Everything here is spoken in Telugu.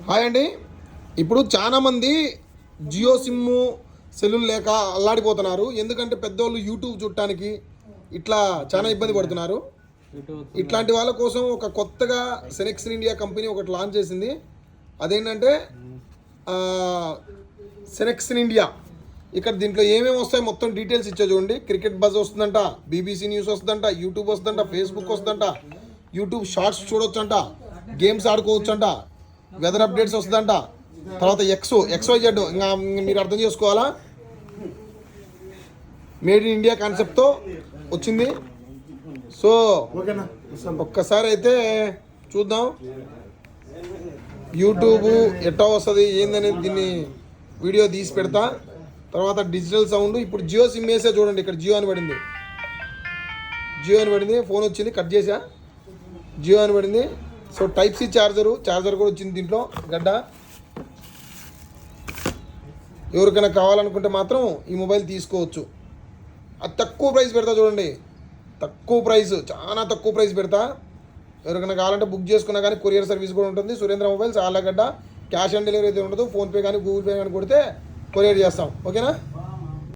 హాయ్ అండి. ఇప్పుడు చాలామంది జియో సిమ్ము సెల్లులు లేక అల్లాడిపోతున్నారు. ఎందుకంటే పెద్దోళ్ళు యూట్యూబ్ చూడటానికి ఇట్లా చాలా ఇబ్బంది పడుతున్నారు. ఇట్లాంటి వాళ్ళ కోసం ఒక కొత్తగా సెనెక్స్ ఇండియా కంపెనీ ఒకటి లాంచ్ చేసింది. అదేంటంటే సెనెక్స్ ఇండియా. ఇక్కడ దీంట్లో ఏమేమి వస్తాయి మొత్తం డీటెయిల్స్ ఇచ్చా చూడండి. క్రికెట్ బజ్ వస్తుందంట, బీబీసీ న్యూస్ వస్తుందంట, యూట్యూబ్ వస్తుందంట, ఫేస్బుక్ వస్తుందంట, యూట్యూబ్ షార్ట్స్ చూడొచ్చంట, గేమ్స్ ఆడుకోవచ్చంట, వెదర్ అప్డేట్స్ వస్తుందంట, తర్వాత XYZ ఇంకా మీరు అర్థం చేసుకోవాలా. మేడ్ ఇన్ ఇండియా కాన్సెప్ట్తో వచ్చింది. సో ఒక్కసారి అయితే చూద్దాం యూట్యూబ్ ఎట్టా వస్తుంది ఏందనేది దీన్ని వీడియో తీసి పెడతా. తర్వాత డిజిటల్ సౌండ్. ఇప్పుడు జియో సిమ్ వేసే చూడండి, ఇక్కడ జియో అని పడింది, ఫోన్ వచ్చింది, కట్ చేసా, జియో అని పడింది. సో టైప్ సి చార్జర్ కూడా వచ్చింది దీంట్లో గడ్డ. ఎవరికైనా కావాలనుకుంటే మాత్రం ఈ మొబైల్ తీసుకోవచ్చు. అది తక్కువ ప్రైస్ పెడతా చూడండి, తక్కువ ప్రైస్, చాలా తక్కువ ప్రైస్ పెడతా. ఎవరికైనా కావాలంటే బుక్ చేసుకున్నా కానీ కొరియర్ సర్వీస్ కూడా ఉంటుంది. Surendra mobiles Allagadda. Cash on delivery అయితే ఉండదు. ఫోన్పే కానీ గూగుల్ పే కానీ కొడితే కొరియర్ చేస్తాం. ఓకేనా?